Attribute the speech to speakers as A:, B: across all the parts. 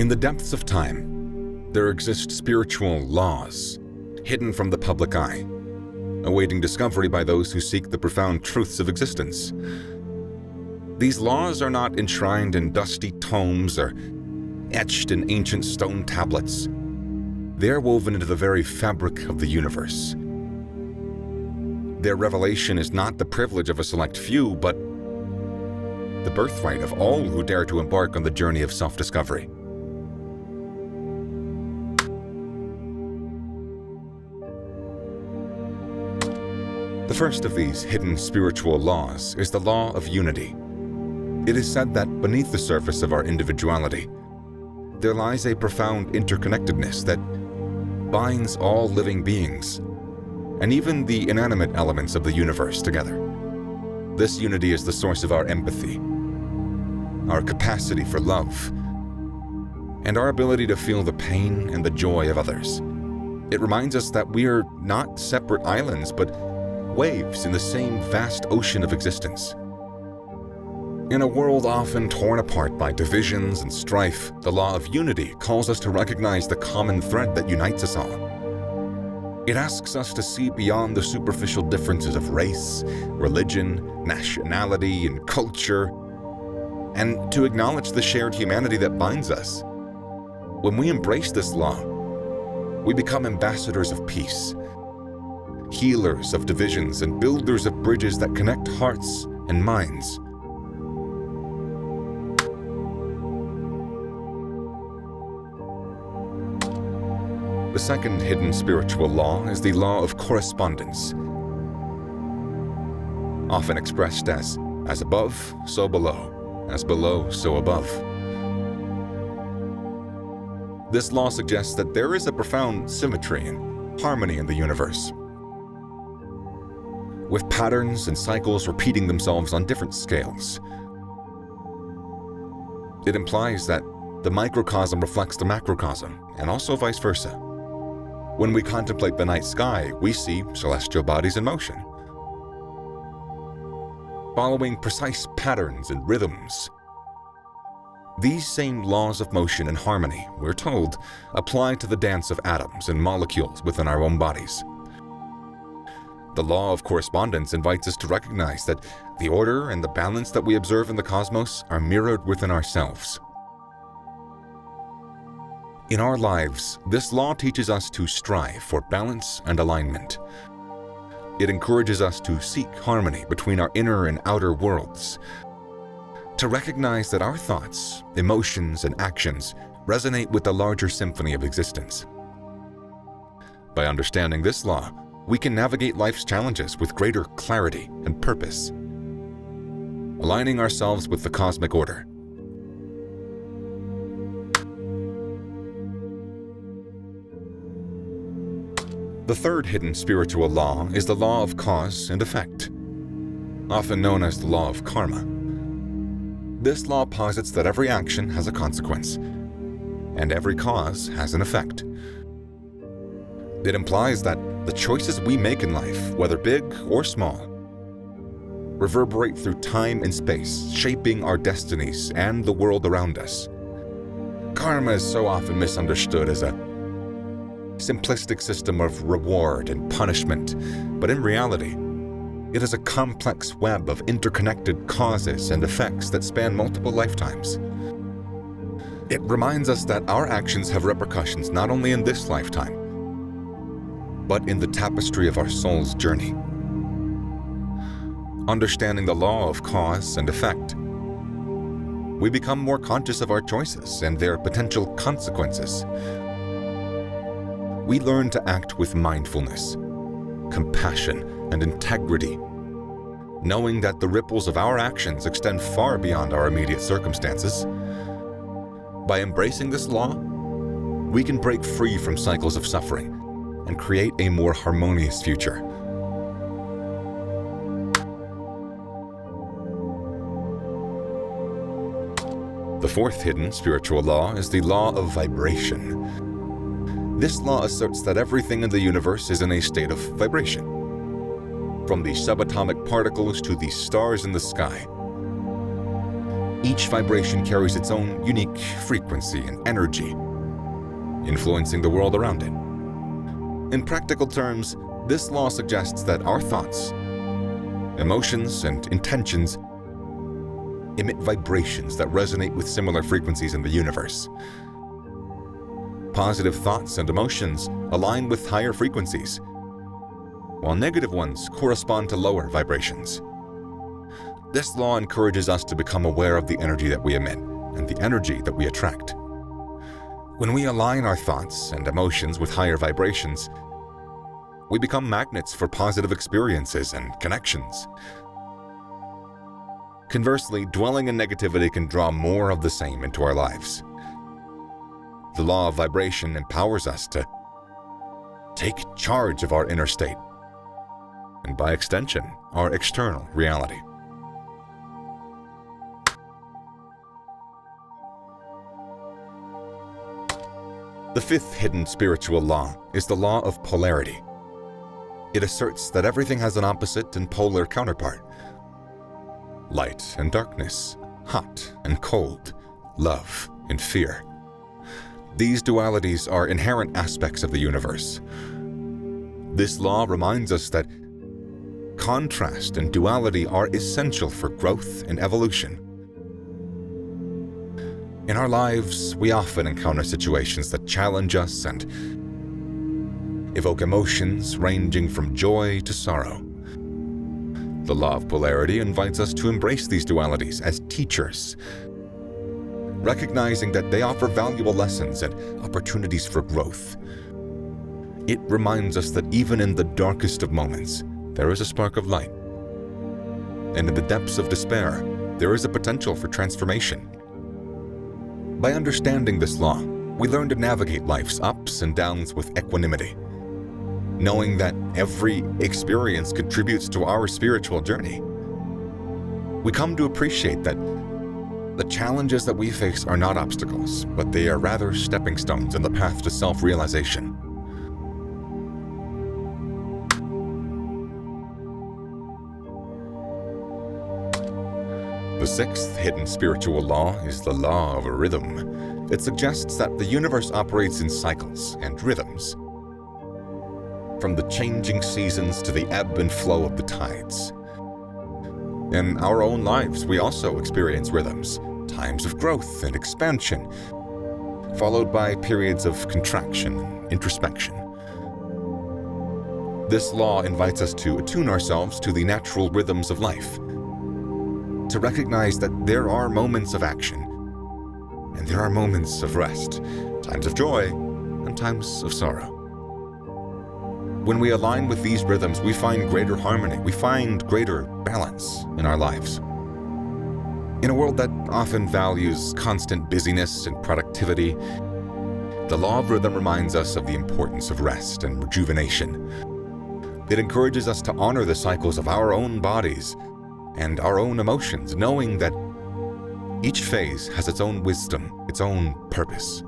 A: In the depths of time, there exist spiritual laws, hidden from the public eye, awaiting discovery by those who seek the profound truths of existence. These laws are not enshrined in dusty tomes or etched in ancient stone tablets. They are woven into the very fabric of the universe. Their revelation is not the privilege of a select few, but the birthright of all who dare to embark on the journey of self-discovery. The first of these hidden spiritual laws is the law of unity. It is said that beneath the surface of our individuality, there lies a profound interconnectedness that binds all living beings, and even the inanimate elements of the universe together. This unity is the source of our empathy, our capacity for love, and our ability to feel the pain and the joy of others. It reminds us that we are not separate islands, but waves in the same vast ocean of existence. In a world often torn apart by divisions and strife, the law of unity calls us to recognize the common thread that unites us all. It asks us to see beyond the superficial differences of race, religion, nationality, and culture, and to acknowledge the shared humanity that binds us. When we embrace this law, we become ambassadors of peace, healers of divisions, and builders of bridges that connect hearts and minds. The second hidden spiritual law is the law of correspondence, often expressed as above, so below, as below, so above. This law suggests that there is a profound symmetry and harmony in the universe, with patterns and cycles repeating themselves on different scales. It implies that the microcosm reflects the macrocosm, and also vice versa. When we contemplate the night sky, we see celestial bodies in motion, following precise patterns and rhythms. These same laws of motion and harmony, we're told, apply to the dance of atoms and molecules within our own bodies. The law of correspondence invites us to recognize that the order and the balance that we observe in the cosmos are mirrored within ourselves. In our lives, this law teaches us to strive for balance and alignment. It encourages us to seek harmony between our inner and outer worlds, to recognize that our thoughts, emotions, and actions resonate with the larger symphony of existence. By understanding this law, we can navigate life's challenges with greater clarity and purpose, aligning ourselves with the cosmic order. The third hidden spiritual law is the law of cause and effect, often known as the law of karma. This law posits that every action has a consequence, and every cause has an effect. It implies that the choices we make in life, whether big or small, reverberate through time and space, shaping our destinies and the world around us. Karma is so often misunderstood as a simplistic system of reward and punishment, but in reality, it is a complex web of interconnected causes and effects that span multiple lifetimes. It reminds us that our actions have repercussions not only in this lifetime, but in the tapestry of our soul's journey. Understanding the law of cause and effect, we become more conscious of our choices and their potential consequences. We learn to act with mindfulness, compassion, and integrity, knowing that the ripples of our actions extend far beyond our immediate circumstances. By embracing this law, we can break free from cycles of suffering and create a more harmonious future. The fourth hidden spiritual law is the law of vibration. This law asserts that everything in the universe is in a state of vibration, from the subatomic particles to the stars in the sky. Each vibration carries its own unique frequency and energy, influencing the world around it. In practical terms, this law suggests that our thoughts, emotions, and intentions emit vibrations that resonate with similar frequencies in the universe. Positive thoughts and emotions align with higher frequencies, while negative ones correspond to lower vibrations. This law encourages us to become aware of the energy that we emit and the energy that we attract. When we align our thoughts and emotions with higher vibrations, we become magnets for positive experiences and connections. Conversely, dwelling in negativity can draw more of the same into our lives. The law of vibration empowers us to take charge of our inner state, and by extension, our external reality. The fifth hidden spiritual law is the law of polarity. It asserts that everything has an opposite and polar counterpart. Light and darkness, hot and cold, love and fear. These dualities are inherent aspects of the universe. This law reminds us that contrast and duality are essential for growth and evolution. In our lives, we often encounter situations that challenge us and evoke emotions ranging from joy to sorrow. The law of polarity invites us to embrace these dualities as teachers, recognizing that they offer valuable lessons and opportunities for growth. It reminds us that even in the darkest of moments, there is a spark of light. And in the depths of despair, there is a potential for transformation. By understanding this law, we learn to navigate life's ups and downs with equanimity, knowing that every experience contributes to our spiritual journey. We come to appreciate that the challenges that we face are not obstacles, but they are rather stepping stones in the path to self-realization. The sixth hidden spiritual law is the law of rhythm. It suggests that the universe operates in cycles and rhythms, from the changing seasons to the ebb and flow of the tides. In our own lives, we also experience rhythms, times of growth and expansion, followed by periods of contraction and introspection. This law invites us to attune ourselves to the natural rhythms of life, to recognize that there are moments of action and there are moments of rest, times of joy and times of sorrow. When we align with these rhythms, we find greater harmony, we find greater balance in our lives. In a world that often values constant busyness and productivity, the law of rhythm reminds us of the importance of rest and rejuvenation. It encourages us to honor the cycles of our own bodies and our own emotions, knowing that each phase has its own wisdom, its own purpose.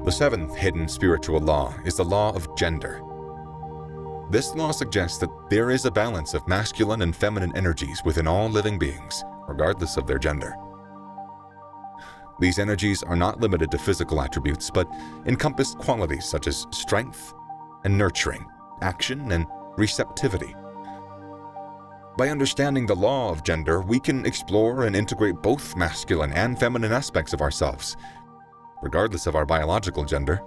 A: The seventh hidden spiritual law is the law of gender. This law suggests that there is a balance of masculine and feminine energies within all living beings, regardless of their gender. These energies are not limited to physical attributes, but encompass qualities such as strength and nurturing, action and receptivity. By understanding the law of gender, we can explore and integrate both masculine and feminine aspects of ourselves, regardless of our biological gender.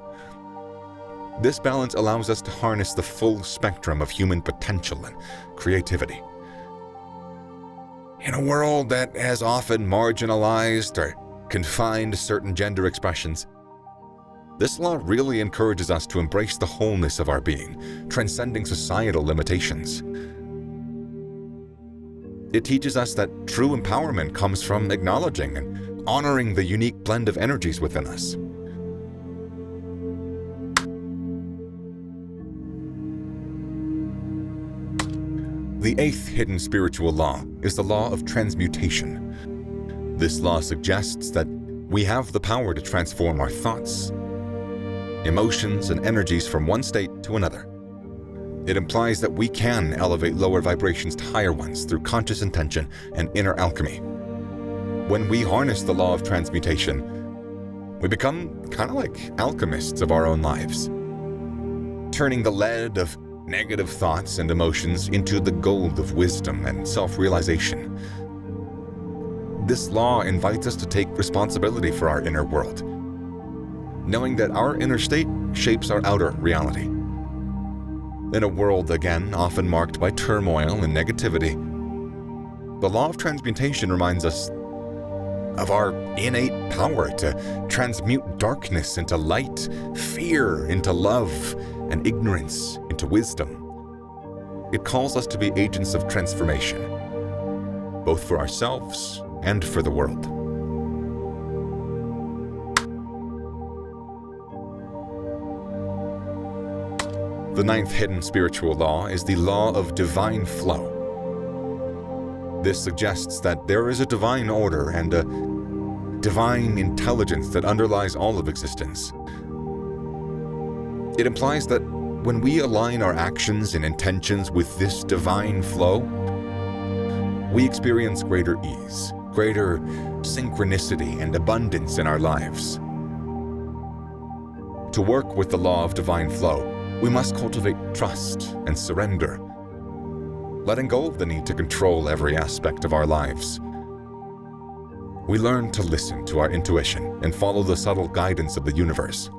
A: This balance allows us to harness the full spectrum of human potential and creativity. In a world that has often marginalized or confined certain gender expressions, this law really encourages us to embrace the wholeness of our being, transcending societal limitations. It teaches us that true empowerment comes from acknowledging and honoring the unique blend of energies within us. The eighth hidden spiritual law is the law of transmutation. This law suggests that we have the power to transform our thoughts, emotions, and energies from one state to another. It implies that we can elevate lower vibrations to higher ones through conscious intention and inner alchemy. When we harness the law of transmutation, we become kind of like alchemists of our own lives, turning the lead of negative thoughts and emotions into the gold of wisdom and self-realization. This law invites us to take responsibility for our inner world, knowing that our inner state shapes our outer reality. In a world, again, often marked by turmoil and negativity, the law of transmutation reminds us of our innate power to transmute darkness into light, fear into love, and ignorance into wisdom. It calls us to be agents of transformation, both for ourselves and for the world. The ninth hidden spiritual law is the law of divine flow. This suggests that there is a divine order and a divine intelligence that underlies all of existence. It implies that when we align our actions and intentions with this divine flow, we experience greater ease, greater synchronicity and abundance in our lives. To work with the law of divine flow, we must cultivate trust and surrender, letting go of the need to control every aspect of our lives. We learn to listen to our intuition and follow the subtle guidance of the universe.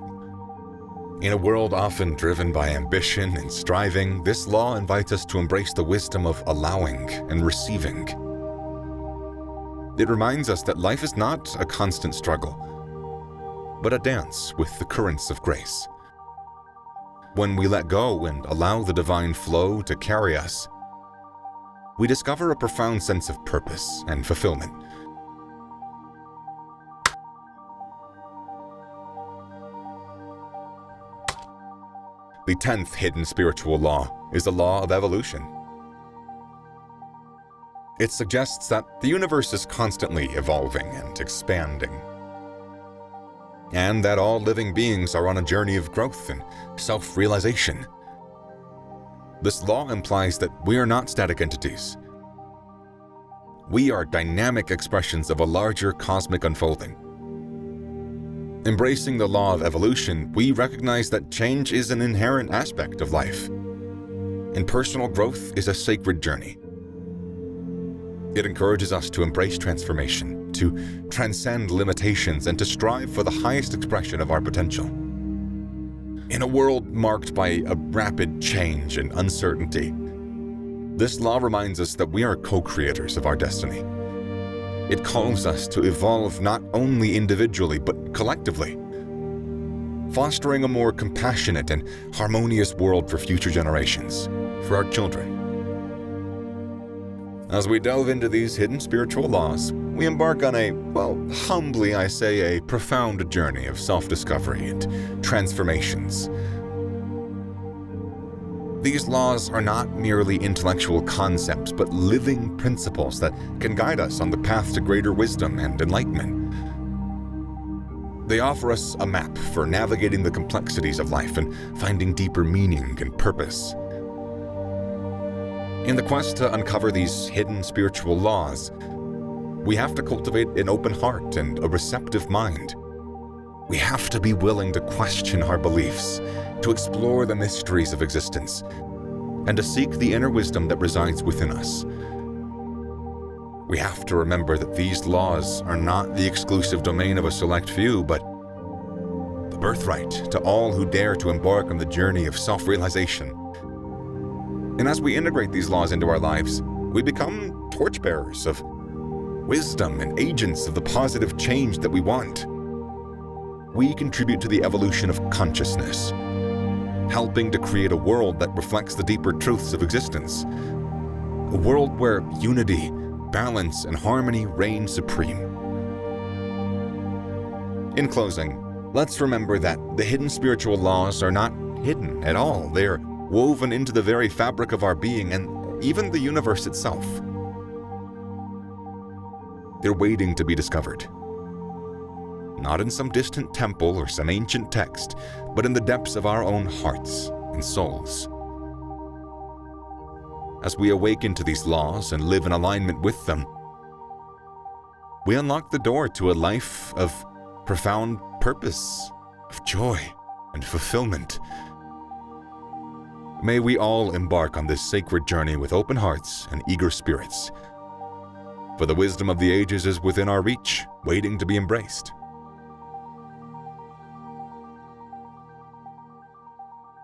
A: In a world often driven by ambition and striving, this law invites us to embrace the wisdom of allowing and receiving. It reminds us that life is not a constant struggle, but a dance with the currents of grace. When we let go and allow the divine flow to carry us, we discover a profound sense of purpose and fulfillment. The 10th hidden spiritual law is the law of evolution. It suggests that the universe is constantly evolving and expanding, and that all living beings are on a journey of growth and self-realization. This law implies that we are not static entities. We are dynamic expressions of a larger cosmic unfolding. Embracing the law of evolution, we recognize that change is an inherent aspect of life, and personal growth is a sacred journey. It encourages us to embrace transformation, to transcend limitations, and to strive for the highest expression of our potential. In a world marked by a rapid change and uncertainty, this law reminds us that we are co-creators of our destiny. It calls us to evolve not only individually, but collectively, fostering a more compassionate and harmonious world for future generations, for our children. As we delve into these hidden spiritual laws, we embark on a, humbly I say, a profound journey of self-discovery and transformations. These laws are not merely intellectual concepts, but living principles that can guide us on the path to greater wisdom and enlightenment. They offer us a map for navigating the complexities of life and finding deeper meaning and purpose. In the quest to uncover these hidden spiritual laws, we have to cultivate an open heart and a receptive mind. We have to be willing to question our beliefs, to explore the mysteries of existence, and to seek the inner wisdom that resides within us. We have to remember that these laws are not the exclusive domain of a select few, but the birthright to all who dare to embark on the journey of self-realization. And as we integrate these laws into our lives, we become torchbearers of wisdom and agents of the positive change that we want. We contribute to the evolution of consciousness, helping to create a world that reflects the deeper truths of existence. A world where unity, balance, and harmony reign supreme. In closing, let's remember that the hidden spiritual laws are not hidden at all. They are woven into the very fabric of our being and even the universe itself. They're waiting to be discovered. Not in some distant temple or some ancient text, but in the depths of our own hearts and souls. as we awaken to these laws and live in alignment with them, we unlock the door to a life of profound purpose, of joy and fulfillment. May we all embark on this sacred journey with open hearts and eager spirits, for the wisdom of the ages is within our reach, waiting to be embraced.